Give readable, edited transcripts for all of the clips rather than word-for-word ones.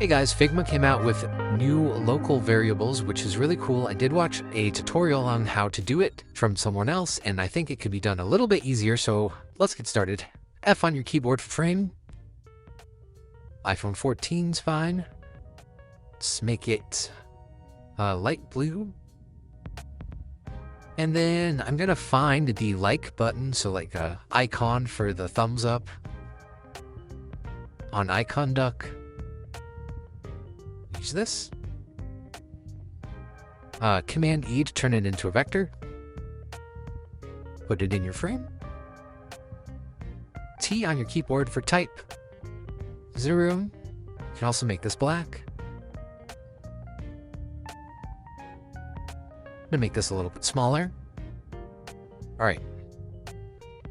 Hey guys, Figma came out with new local variables, which is really cool. I did watch a tutorial on how to do it from someone else, and I think it could be done a little bit easier, so let's get started. F on your keyboard for frame. iPhone 14's fine. Let's make it light blue. And then I'm gonna find the like button, so like a icon for the thumbs up on Icon Duck. Use this. Command E to turn it into a vector. Put it in your frame. T on your keyboard for type. 0. You can also make this black. I'm gonna make this a little bit smaller. Alright.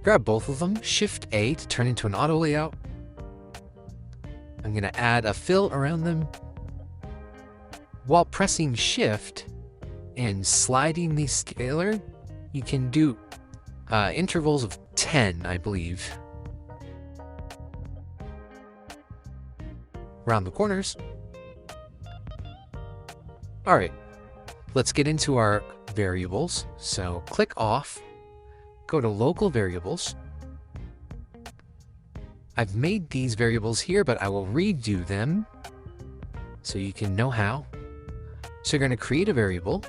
Grab both of them, Shift A to turn into an auto layout. I'm gonna add a fill around them. While pressing Shift and sliding the scaler, you can do intervals of 10, I believe. Around the corners. Alright, let's get into our variables. So click off, go to local variables. I've made these variables here, but I will redo them so you can know how. So you're going to create a variable.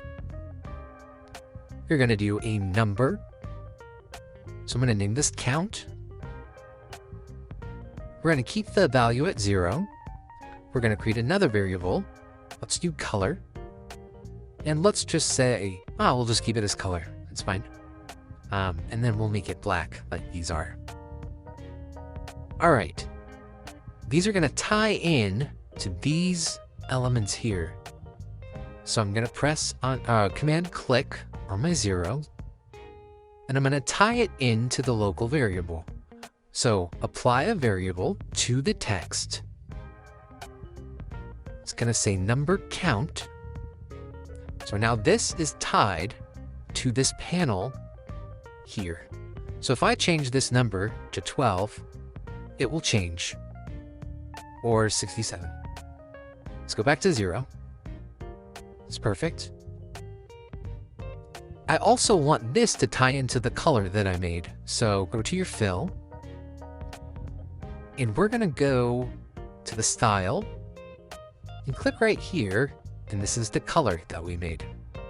You're going to do a number. So I'm going to name this count. We're going to keep the value at 0. We're going to create another variable. Let's do color. And let's just say, we'll just keep it as color. It's fine. And then we'll make it black like these are. All right. These are going to tie in to these elements here. So I'm going to press on Command click on my 0, and I'm going to tie it into the local variable. So apply a variable to the text. It's going to say number count. So now this is tied to this panel here. So if I change this number to 12, it will change. Or 67. Let's go back to 0. It's perfect. I also want this to tie into the color that I made. So go to your fill. And we're going to go to the style. And click right here. And this is the color that we made. All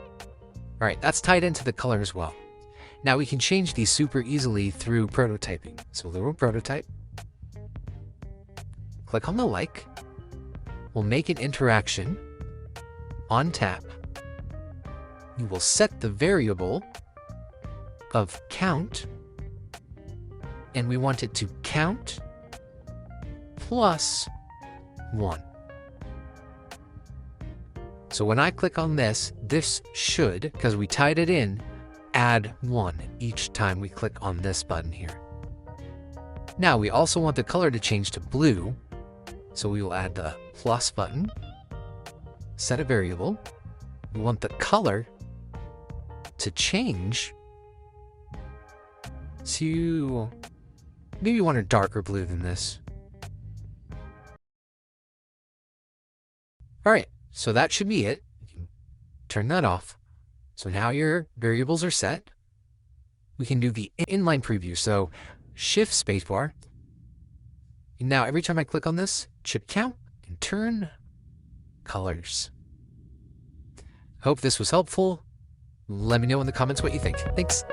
right, that's tied into the color as well. Now we can change these super easily through prototyping. So we'll prototype. Click on the like. We'll make an interaction. On tap, you will set the variable of count, and we want it to count plus 1. So when I click on this, this should, because we tied it in, add 1 each time we click on this button here. Now we also want the color to change to blue, so we will add the plus button. Set a variable. We want the color to change to maybe you want a darker blue than this. All right, so that should be it. Turn that off. So now your variables are set. We can do the inline preview. So Shift spacebar. And now every time I click on this, it should count and turn colors. Hope this was helpful. Let me know in the comments what you think. Thanks.